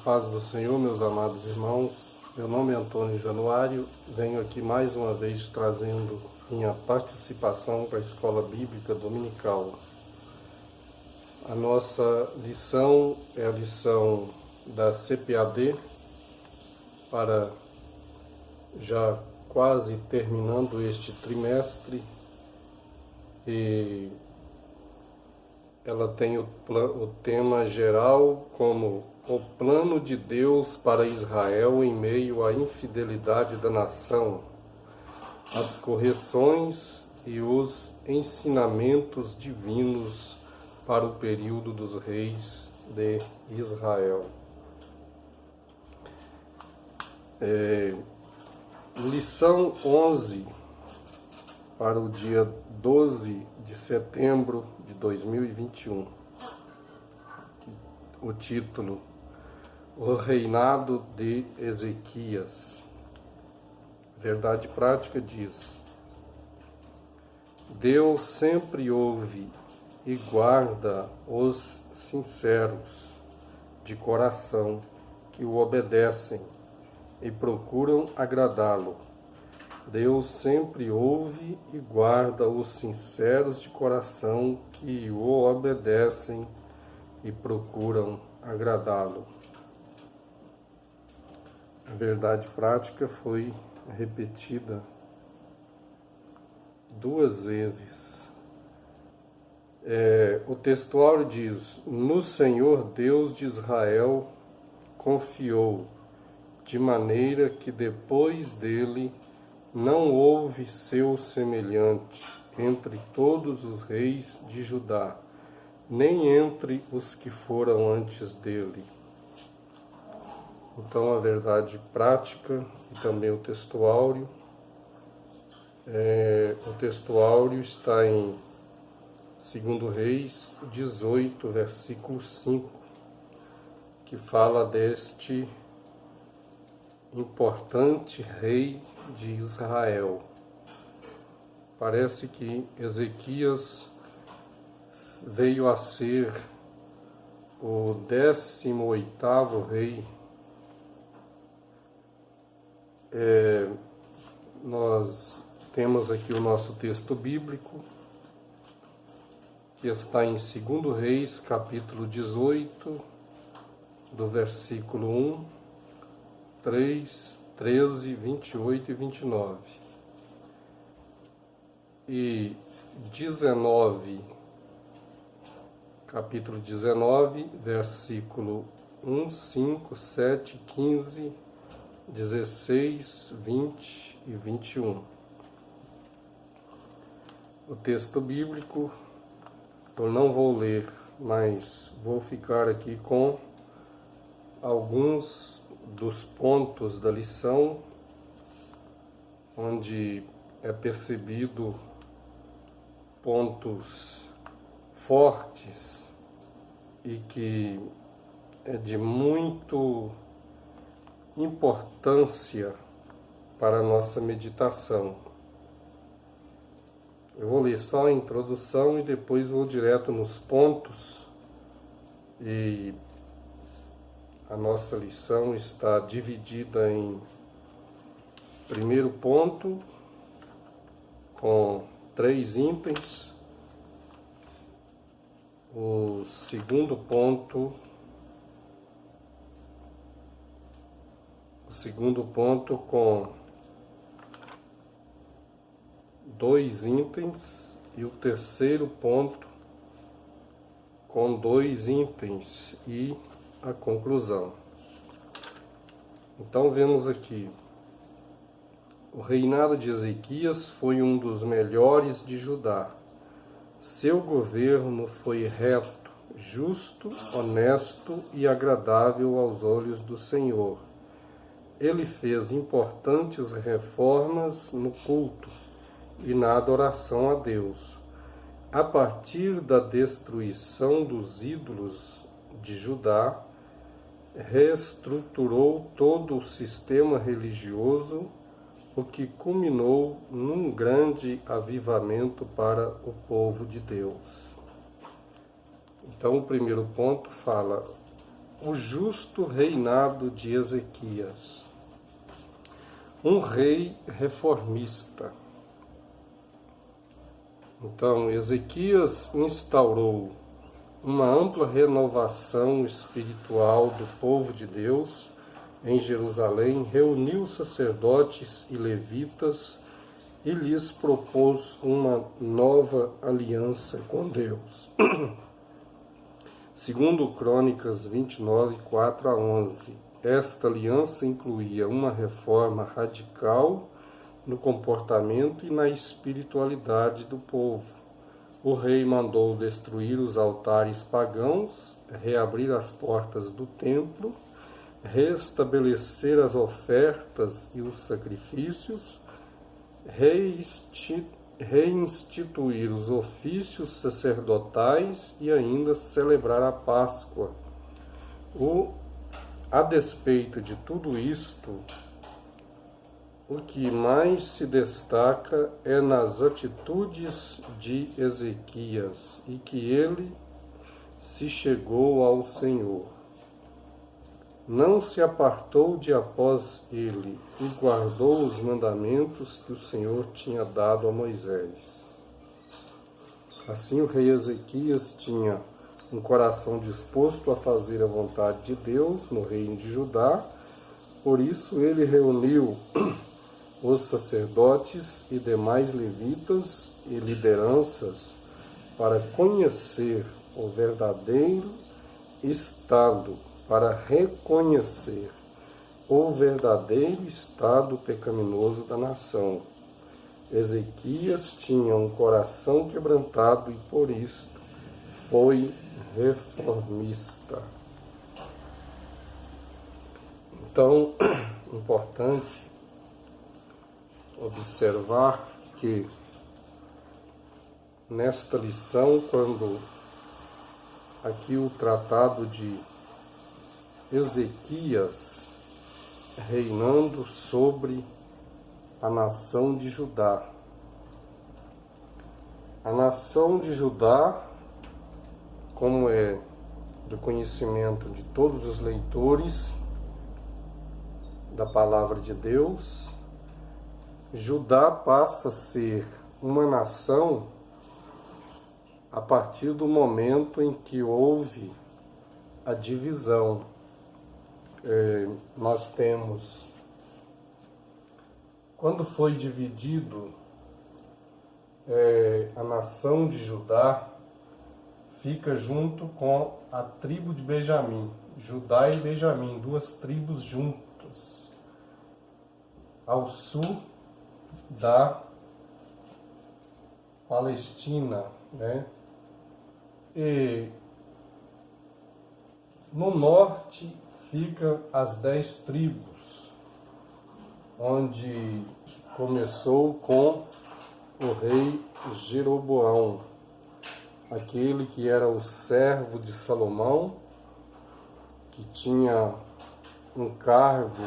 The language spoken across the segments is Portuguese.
paz do Senhor, meus amados irmãos. Meu nome é Antônio Januário. Venho aqui mais uma vez trazendo minha participação para a Escola Bíblica Dominical. A nossa lição é a lição da CPAD, para já quase terminando este trimestre, e ela tem o tema geral como o plano de Deus para Israel em meio à infidelidade da nação, as correções e os ensinamentos divinos para o período dos reis de Israel. Lição 11 para o dia 12 de setembro de 2021. O título: O reinado de Ezequias. Verdade prática diz: Deus sempre ouve e guarda os sinceros de coração que o obedecem e procuram agradá-lo. Deus sempre ouve e guarda os sinceros de coração que o obedecem e procuram agradá-lo. A verdade prática foi repetida 2 vezes. O textuário diz: No Senhor Deus de Israel confiou, de maneira que depois dele não houve seu semelhante entre todos os reis de Judá, nem entre os que foram antes dele. Então, a verdade prática e também o textuário. O textuário está em 2 Reis 18, versículo 5, que fala deste importante rei de Israel. Parece que Ezequias veio a ser o 18º rei. Nós temos aqui o nosso texto bíblico, que está em 2 Reis, capítulo 18, do versículo 1, 3, 13, 28 e 29. E 19, capítulo 19, versículo 1, 5, 7, 15, 16, 20 e 21. O texto bíblico eu não vou ler, mas vou ficar aqui com alguns dos pontos da lição, onde é percebido pontos fortes e que é de muito importância para a nossa meditação. Eu vou ler só a introdução e depois vou direto nos pontos, e a nossa lição está dividida em primeiro ponto, com 3 itens, o segundo ponto com 2 itens e o terceiro ponto com 2 itens e a conclusão. Então vemos aqui: o reinado de Ezequias foi um dos melhores de Judá. Seu governo foi reto, justo, honesto e agradável aos olhos do Senhor. Ele fez importantes reformas no culto e na adoração a Deus. A partir da destruição dos ídolos de Judá, reestruturou todo o sistema religioso, o que culminou num grande avivamento para o povo de Deus. Então, o primeiro ponto fala O justo reinado de Ezequias. Um rei reformista. Então, Ezequias instaurou uma ampla renovação espiritual do povo de Deus em Jerusalém, reuniu sacerdotes e levitas e lhes propôs uma nova aliança com Deus. Segundo Crônicas 29, 4-11, esta aliança incluía uma reforma radical no comportamento e na espiritualidade do povo. O rei mandou destruir os altares pagãos, reabrir as portas do templo, restabelecer as ofertas e os sacrifícios, reinstituir os ofícios sacerdotais e ainda celebrar a Páscoa. A despeito de tudo isto, o que mais se destaca é nas atitudes de Ezequias e que ele se chegou ao Senhor. Não se apartou de após ele e guardou os mandamentos que o Senhor tinha dado a Moisés. Assim o rei Ezequias tinha um coração disposto a fazer a vontade de Deus no reino de Judá, por isso ele reuniu os sacerdotes e demais levitas e lideranças para conhecer o verdadeiro estado, para reconhecer o verdadeiro estado pecaminoso da nação. Ezequias tinha um coração quebrantado e por isso foi reformista. Então, importante observar que nesta lição, quando aqui o tratado de Ezequias reinando sobre a nação de Judá. A nação de Judá, como é do conhecimento de todos os leitores da palavra de Deus, Judá passa a ser uma nação a partir do momento em que houve a divisão. Nós temos, quando foi dividido a nação de Judá, fica junto com a tribo de Benjamim, Judá e Benjamim, duas tribos juntas, ao sul da Palestina, né? E no norte fica as 10 tribos, onde começou com o rei Jeroboão, aquele que era o servo de Salomão, que tinha um cargo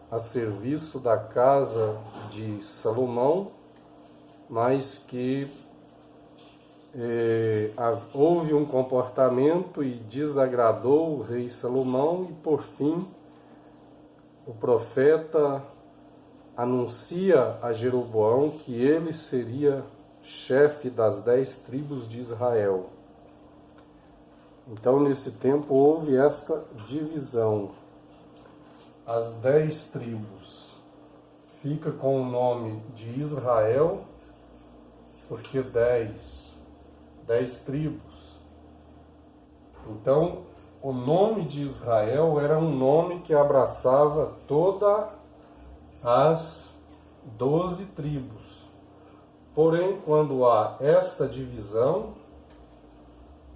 a serviço da casa de Salomão, mas que houve um comportamento e desagradou o rei Salomão, e por fim o profeta anuncia a Jeroboão que ele seria chefe das 10 tribos de Israel. Então, nesse tempo, houve esta divisão. As 10 tribos fica com o nome de Israel, porque 10 tribos. Então, o nome de Israel era um nome que abraçava todas as 12 tribos. Porém, quando há esta divisão,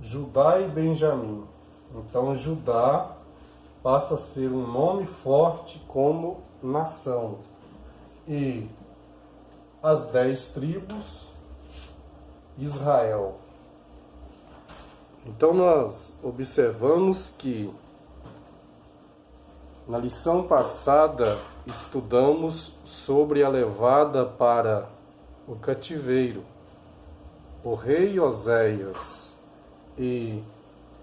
Judá e Benjamim, então Judá passa a ser um nome forte como nação. E as 10 tribos, Israel. Então nós observamos que na lição passada estudamos sobre a levada para o cativeiro. O rei Oséias e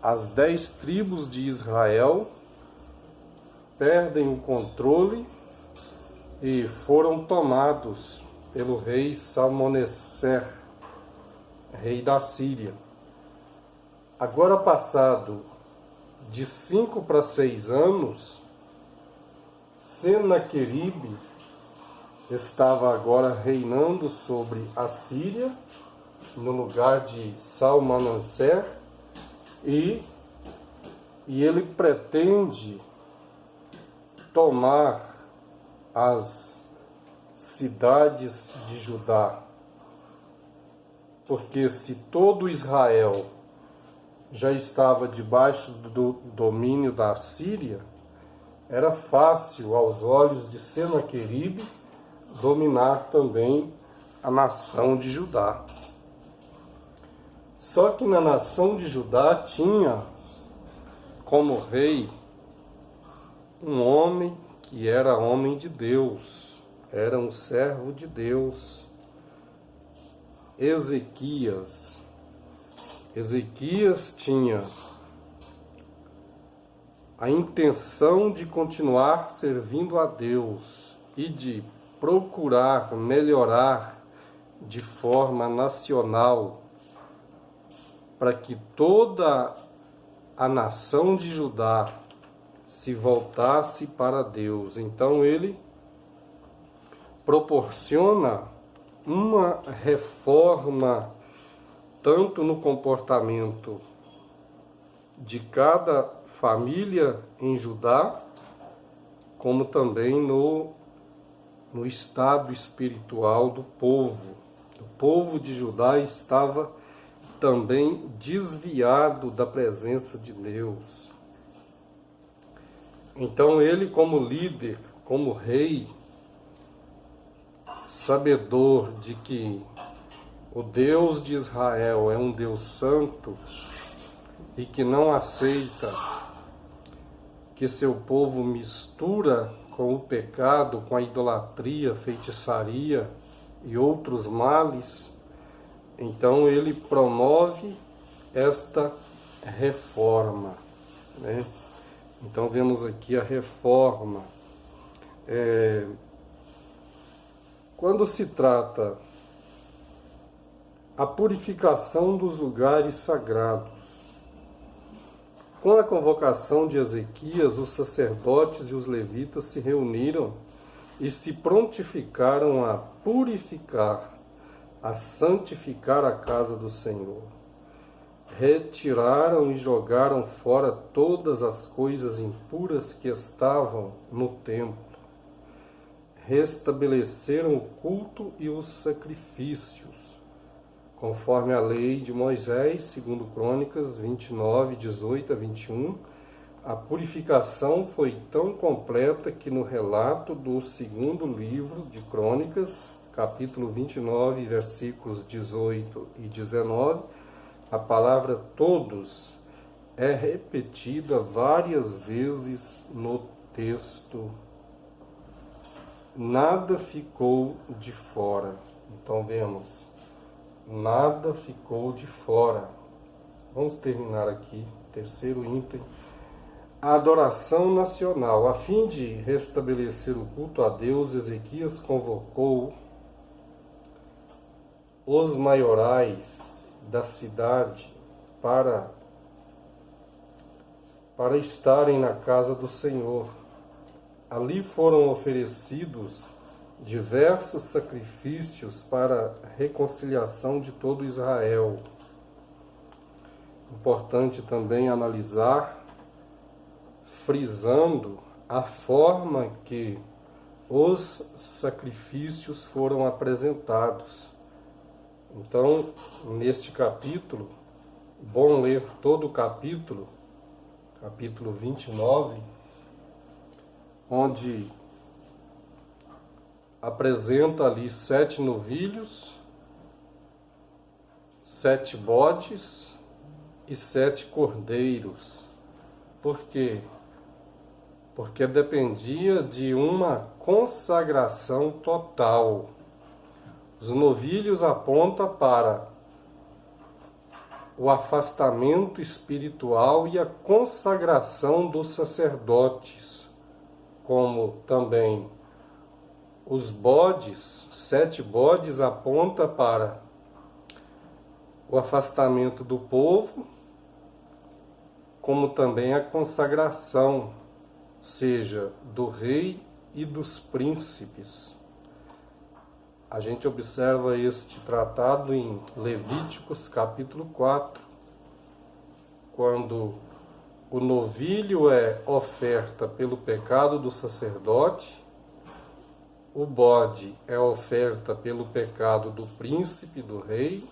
as 10 tribos de Israel perdem o controle e foram tomados pelo rei Salmaneser, rei da Síria. Agora, passado de 5 para 6 anos, Senaqueribe estava agora reinando sobre a Síria, no lugar de Salmaneser, e ele pretende tomar as cidades de Judá. Porque se todo Israel já estava debaixo do domínio da Síria, era fácil aos olhos de Senaqueribe dominar também a nação de Judá. Só que na nação de Judá tinha como rei um homem que era homem de Deus, era um servo de Deus, Ezequias. Ezequias tinha a intenção de continuar servindo a Deus e de procurar melhorar de forma nacional, para que toda a nação de Judá se voltasse para Deus. Então ele proporciona uma reforma tanto no comportamento de cada família em Judá, como também no estado espiritual do povo. O povo de Judá estava também desviado da presença de Deus. Então ele, como líder, como rei, sabedor de que o Deus de Israel é um Deus santo e que não aceita que seu povo mistura com o pecado, com a idolatria, feitiçaria e outros males, então ele promove esta reforma, né? Então vemos aqui a reforma. Quando se trata a purificação dos lugares sagrados, com a convocação de Ezequias, os sacerdotes e os levitas se reuniram e se prontificaram a purificar, a santificar a casa do Senhor. Retiraram e jogaram fora todas as coisas impuras que estavam no templo. Restabeleceram o culto e os sacrifícios, conforme a lei de Moisés, segundo Crônicas 29, 18 a 21, a purificação foi tão completa que no relato do segundo livro de Crônicas, capítulo 29, versículos 18 e 19, a palavra todos é repetida várias vezes no texto. Nada ficou de fora. Então vemos, nada ficou de fora. Vamos terminar aqui, terceiro item. A adoração nacional. A fim de restabelecer o culto a Deus, Ezequias convocou os maiorais da cidade para estarem na casa do Senhor. Ali foram oferecidos diversos sacrifícios para a reconciliação de todo Israel. Importante também analisar, frisando a forma que os sacrifícios foram apresentados. Então, neste capítulo, bom ler todo o capítulo 29, onde apresenta ali 7 novilhos, 7 bodes e 7 cordeiros. Por quê? Porque dependia de uma consagração total. Os novilhos apontam para o afastamento espiritual e a consagração dos sacerdotes, como também os bodes, 7 bodes aponta para o afastamento do povo, como também a consagração, seja do rei e dos príncipes. A gente observa este tratado em Levíticos capítulo 4, quando o novilho é oferta pelo pecado do sacerdote, o bode é oferta pelo pecado do príncipe, do rei,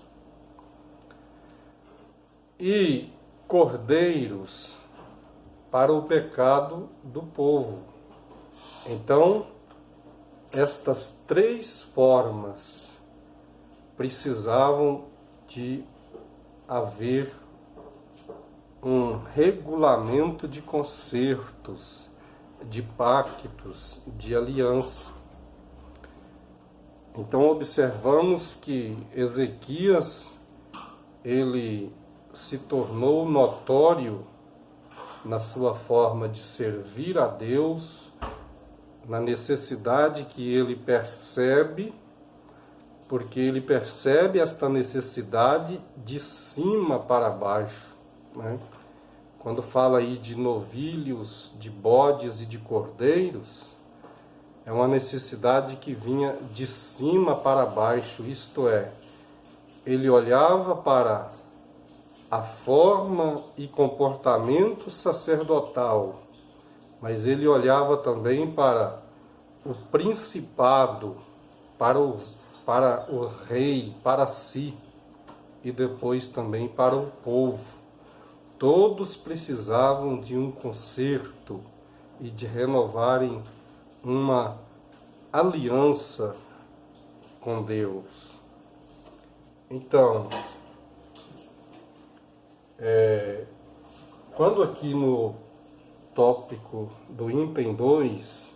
e cordeiros para o pecado do povo. Então, estas 3 formas precisavam de haver um regulamento de concertos, de pactos, de aliança. Então observamos que Ezequias, ele se tornou notório na sua forma de servir a Deus, na necessidade que ele percebe, porque ele percebe esta necessidade de cima para baixo, né? Quando fala aí de novilhos, de bodes e de cordeiros, é uma necessidade que vinha de cima para baixo, isto é, ele olhava para a forma e comportamento sacerdotal, mas ele olhava também para o principado, para o rei, para si, e depois também para o povo. Todos precisavam de um concerto e de renovarem uma aliança com Deus. Então, quando aqui no tópico do item 2,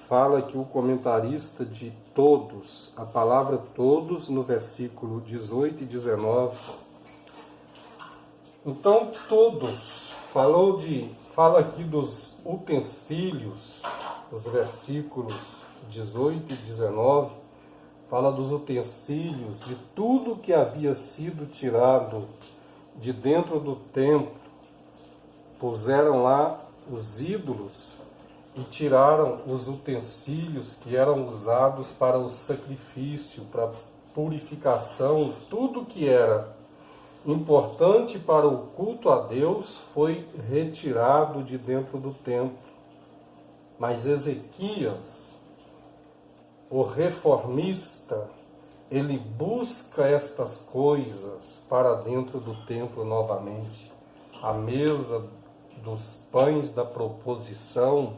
fala que o comentarista de todos, a palavra todos no versículo 18 e 19, então todos, fala aqui dos utensílios, os versículos 18 e 19, fala dos utensílios, de tudo que havia sido tirado de dentro do templo. Puseram lá os ídolos e tiraram os utensílios que eram usados para o sacrifício, para a purificação. Tudo que era importante para o culto a Deus foi retirado de dentro do templo. Mas Ezequias, o reformista, ele busca estas coisas para dentro do templo novamente. A mesa dos pães da proposição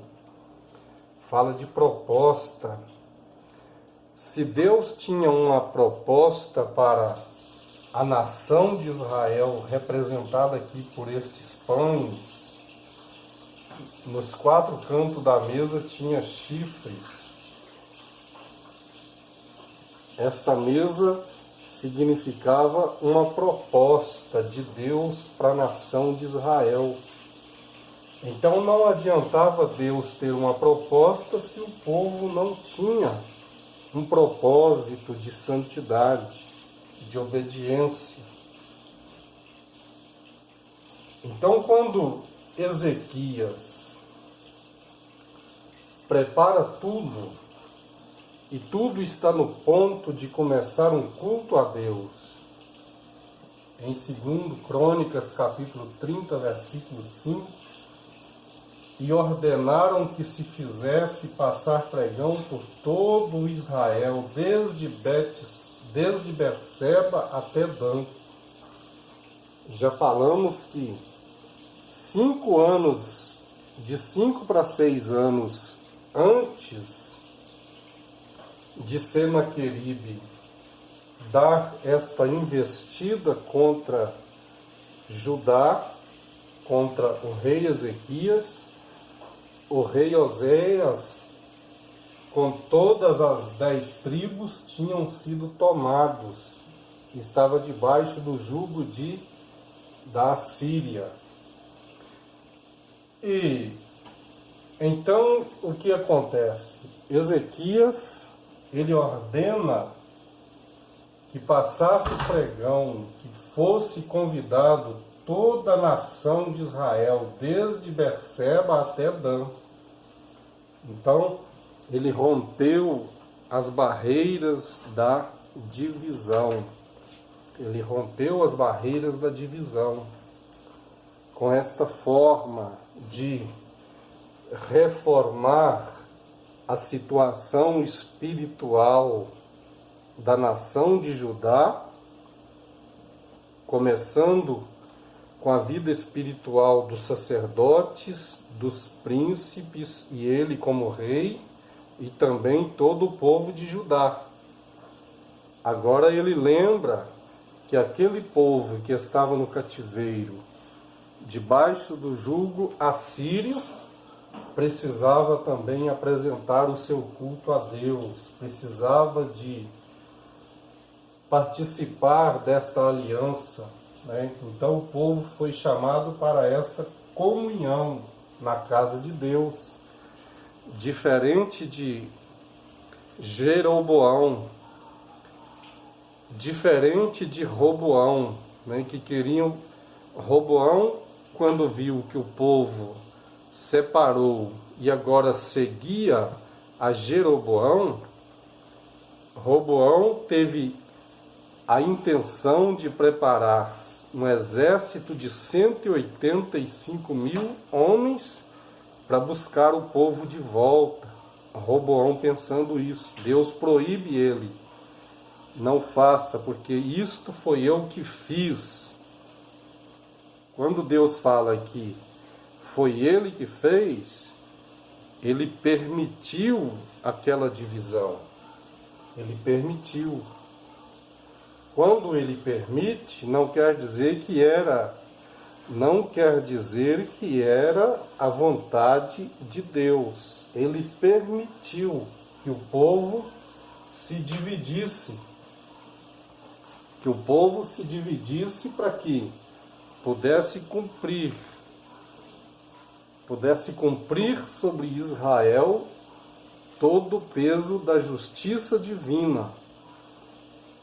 fala de proposta. Se Deus tinha uma proposta para a nação de Israel, representada aqui por estes pães, nos 4 cantos da mesa tinha chifres. Esta mesa significava uma proposta de Deus para a nação de Israel. Então não adiantava Deus ter uma proposta se o povo não tinha um propósito de santidade, de obediência. Então quando Ezequias prepara tudo, e tudo está no ponto de começar um culto a Deus, em 2 Crônicas, capítulo 30, versículo 5, e ordenaram que se fizesse passar pregão por todo Israel, desde Berseba até Dan. Já falamos que 5 anos, de 5 para 6 anos antes de Senaqueribe dar esta investida contra Judá, contra o rei Ezequias, o rei Oséias, com todas as 10 tribos, tinham sido tomados, estava debaixo do jugo de da Assíria. E então o que acontece? Ezequias, ele ordena que passasse pregão, que fosse convidado toda a nação de Israel, desde Berseba até Dan. Então, ele rompeu as barreiras da divisão. Ele rompeu as barreiras da divisão. Com esta forma de reformar a situação espiritual da nação de Judá, começando com a vida espiritual dos sacerdotes, dos príncipes e ele como rei, e também todo o povo de Judá. Agora ele lembra que aquele povo que estava no cativeiro, debaixo do jugo assírio, precisava também apresentar o seu culto a Deus, precisava de participar desta aliança, né? Então o povo foi chamado para esta comunhão na casa de Deus, diferente de Jeroboão, diferente de Roboão, né? Que queriam. Roboão, quando viu que o povo separou e agora seguia a Jeroboão, Roboão teve a intenção de preparar um exército de 185 mil homens para buscar o povo de volta. Roboão pensando isso. Deus proíbe ele. Não faça, porque isto foi eu que fiz. Quando Deus fala que foi ele que fez, ele permitiu aquela divisão. Ele permitiu. Quando ele permite, não quer dizer que era a vontade de Deus. Ele permitiu que o povo se dividisse. Que o povo se dividisse para que pudesse cumprir sobre Israel todo o peso da justiça divina.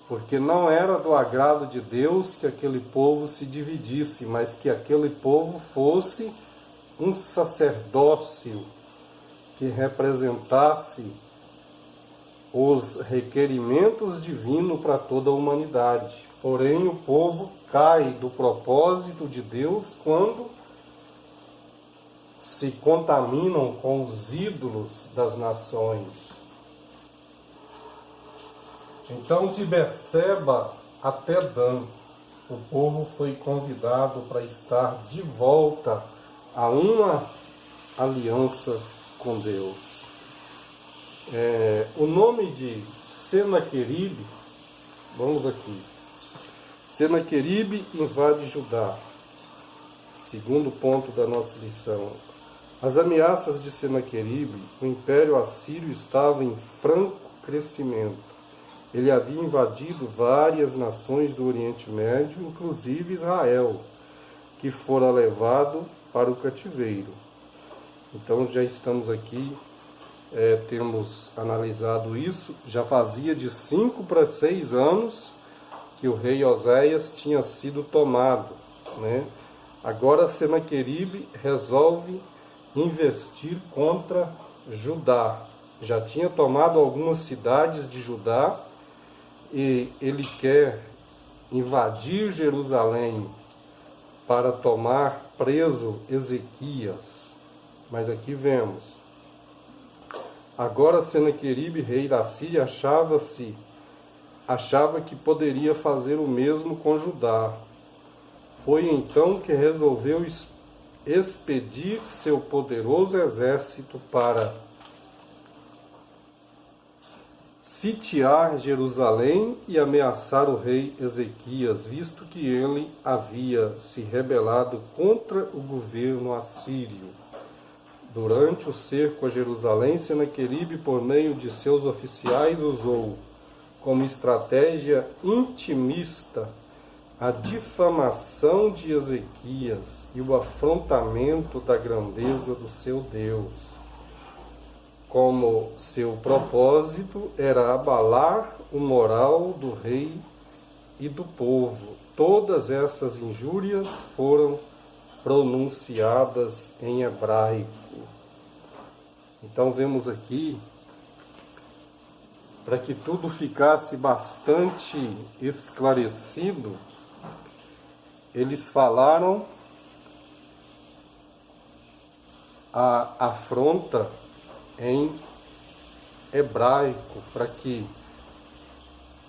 Porque não era do agrado de Deus que aquele povo se dividisse, mas que aquele povo fosse um sacerdócio que representasse os requerimentos divinos para toda a humanidade. Porém, o povo cai do propósito de Deus quando se contaminam com os ídolos das nações. Então, de Berseba até Dan, o povo foi convidado para estar de volta a uma aliança com Deus. O nome de Senaqueribe, vamos aqui. Senaqueribe invade Judá. Segundo ponto da nossa lição. As ameaças de Senaqueribe, o Império Assírio estava em franco crescimento. Ele havia invadido várias nações do Oriente Médio, inclusive Israel, que fora levado para o cativeiro. Então já estamos aqui, temos analisado isso, já fazia de 5 para 6 anos que o rei Oséias tinha sido tomado, né? Agora Senaqueribe resolve investir contra Judá. Já tinha tomado algumas cidades de Judá, e ele quer invadir Jerusalém para tomar preso Ezequias. Mas aqui vemos. Agora Senaqueribe, rei da Síria, achava que poderia fazer o mesmo com Judá. Foi então que resolveu expedir seu poderoso exército para sitiar Jerusalém e ameaçar o rei Ezequias, visto que ele havia se rebelado contra o governo assírio. Durante o cerco a Jerusalém, Senaqueribe, por meio de seus oficiais, usou como estratégia intimista a difamação de Ezequias e o afrontamento da grandeza do seu Deus, como seu propósito era abalar o moral do rei e do povo. Todas essas injúrias foram pronunciadas em hebraico. Então vemos aqui, para que tudo ficasse bastante esclarecido, eles falaram a afronta em hebraico, para que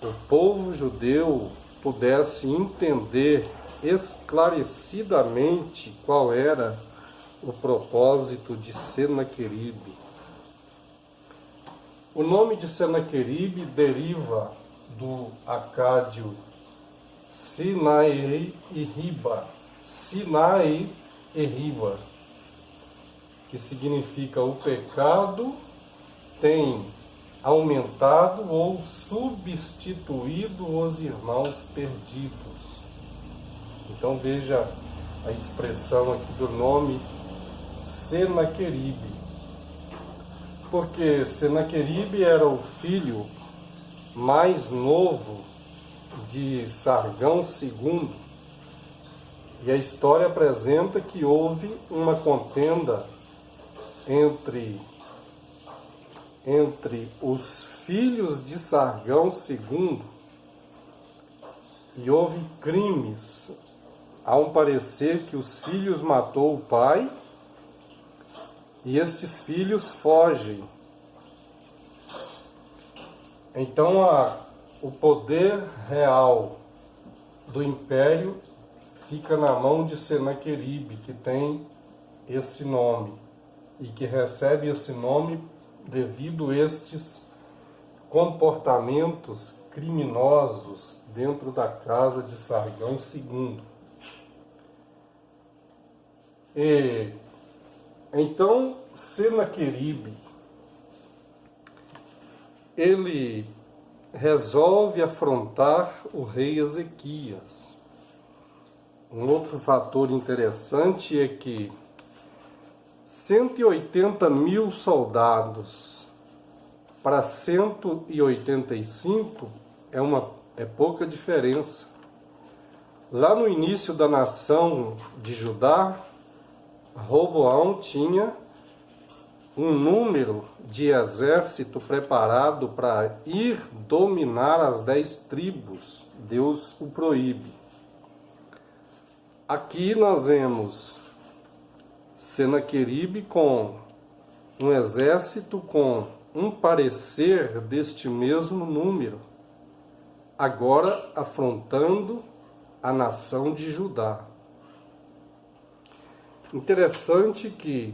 o povo judeu pudesse entender esclarecidamente qual era o propósito de Senaqueribe. O nome de Senaqueribe deriva do acádio Sinai e Riba, que significa o pecado tem aumentado ou substituído os irmãos perdidos. Então veja a expressão aqui do nome Senaqueribe, porque Senaqueribe era o filho mais novo de Sargão II, e a história apresenta que houve uma contenda entre os filhos de Sargão II, e houve crimes. Há um parecer que os filhos matou o pai, e estes filhos fogem. Então o poder real do império fica na mão de Senaqueribe, que tem esse nome, e que recebe esse nome devido a estes comportamentos criminosos dentro da casa de Sargão II. Então, Senaqueribe, ele resolve afrontar o rei Ezequias. Um outro fator interessante é que 180 mil soldados para 185 é pouca diferença. Lá no início da nação de Judá, Roboão tinha um número de exército preparado para ir dominar as 10 tribos. Deus o proíbe. Aqui nós vemos Senaqueribe com um exército com um parecer deste mesmo número, agora afrontando a nação de Judá. Interessante que,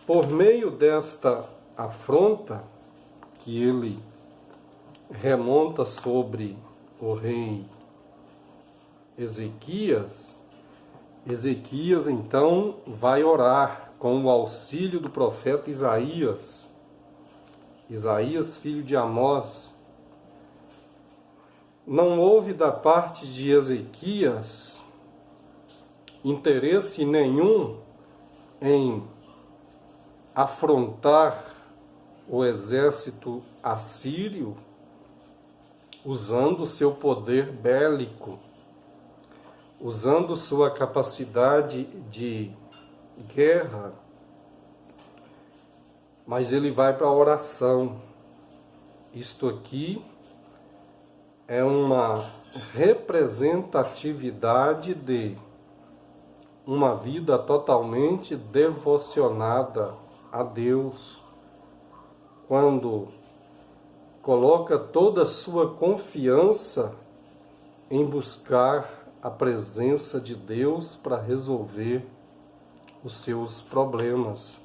por meio desta afronta, que ele remonta sobre o rei Ezequias, então vai orar com o auxílio do profeta Isaías, filho de Amós. Não houve da parte de Ezequias interesse nenhum em afrontar o exército assírio usando seu poder bélico, usando sua capacidade de guerra, mas ele vai para a oração. Isto aqui é uma representatividade de uma vida totalmente devocionada a Deus, quando coloca toda a sua confiança em buscar a presença de Deus para resolver os seus problemas.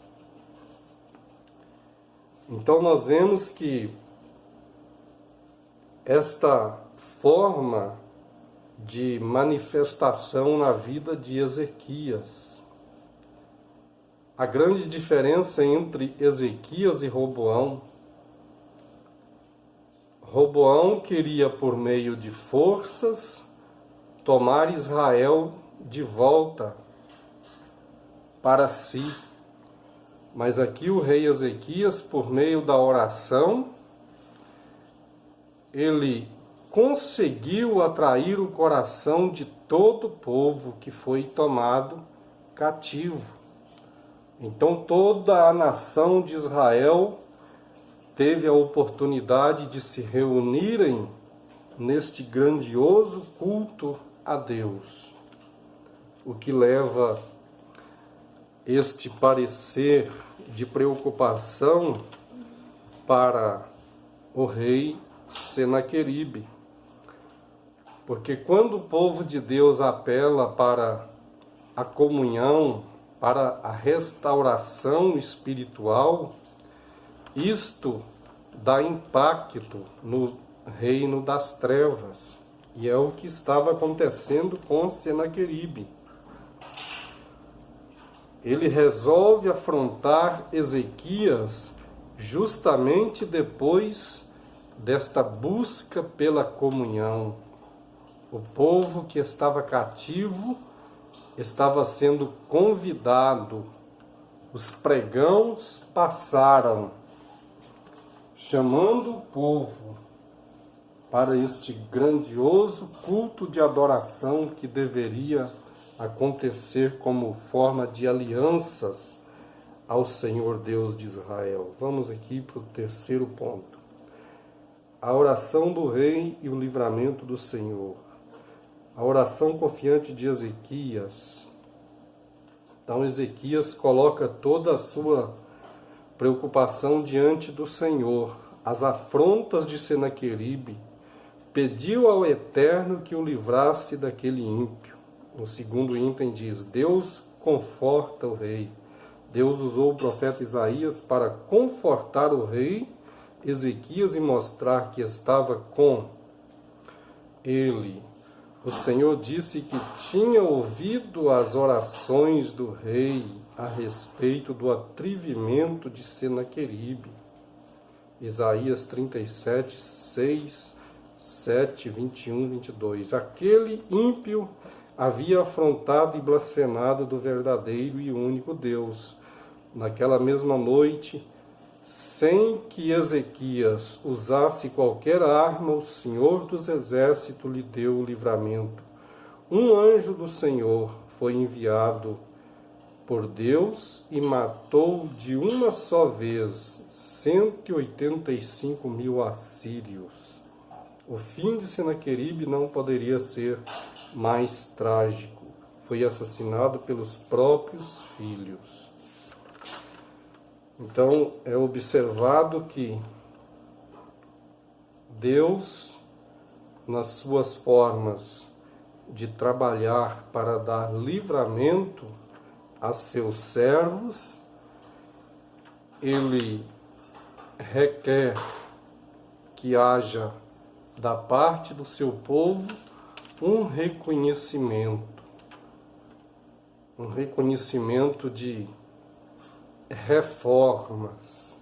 Então nós vemos que esta forma de manifestação na vida de Ezequias, a grande diferença entre Ezequias e Roboão. Roboão queria, por meio de forças, tomar Israel de volta para si. Mas aqui o rei Ezequias, por meio da oração, ele conseguiu atrair o coração de todo o povo que foi tomado cativo. Então toda a nação de Israel teve a oportunidade de se reunirem neste grandioso culto a Deus, o que leva este parecer de preocupação para o rei Senaqueribe. Porque quando o povo de Deus apela para a comunhão, para a restauração espiritual, isto dá impacto no reino das trevas. E é o que estava acontecendo com Senaqueribe. Ele resolve afrontar Ezequias justamente depois desta busca pela comunhão. O povo que estava cativo estava sendo convidado. Os pregãos passaram, chamando o povo para este grandioso culto de adoração que deveria acontecer como forma de alianças ao Senhor Deus de Israel. Vamos aqui para o terceiro ponto. A oração do rei e o livramento do Senhor. A oração confiante de Ezequias. Então Ezequias coloca toda a sua preocupação diante do Senhor. As afrontas de Senaqueribe, pediu ao Eterno que o livrasse daquele ímpio. No segundo item diz: Deus conforta o rei. Deus usou o profeta Isaías para confortar o rei Ezequias e mostrar que estava com ele. O Senhor disse que tinha ouvido as orações do rei a respeito do atrevimento de Senaqueribe. Isaías 37, 6, 7, 21, 22. Aquele ímpio havia afrontado e blasfemado do verdadeiro e único Deus. Naquela mesma noite, sem que Ezequias usasse qualquer arma, o Senhor dos Exércitos lhe deu o livramento. Um anjo do Senhor foi enviado por Deus e matou de uma só vez 185.000 assírios. O fim de Senaqueribe não poderia ser mais trágico. Foi assassinado pelos próprios filhos. Então é observado que Deus, nas suas formas de trabalhar para dar livramento a seus servos, Ele requer que haja da parte do seu povo um reconhecimento de reformas.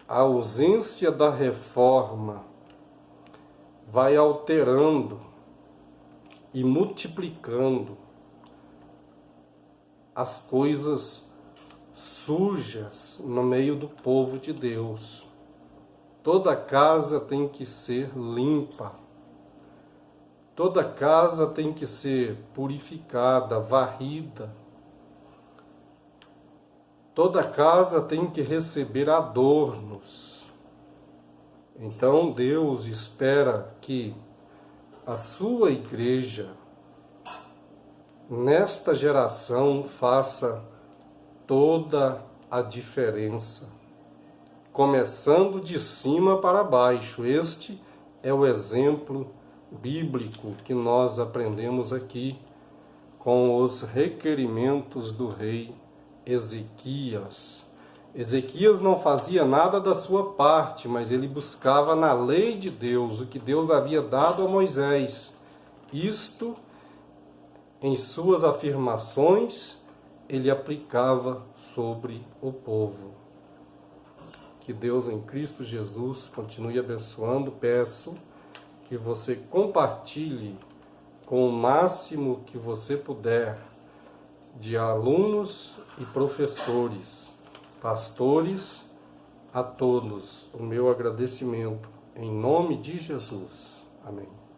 A ausência da reforma vai alterando e multiplicando as coisas sujas no meio do povo de Deus. Toda casa tem que ser limpa. Toda casa tem que ser purificada, varrida. Toda casa tem que receber adornos. Então Deus espera que a sua igreja, nesta geração, faça toda a diferença. Começando de cima para baixo. Este é o exemplo bíblico que nós aprendemos aqui com os requerimentos do rei Ezequias. Ezequias não fazia nada da sua parte, mas ele buscava na lei de Deus, o que Deus havia dado a Moisés. Isto, em suas afirmações, ele aplicava sobre o povo. Que Deus em Cristo Jesus continue abençoando. Peço que você compartilhe com o máximo que você puder de alunos e professores, pastores, a todos o meu agradecimento, em nome de Jesus. Amém.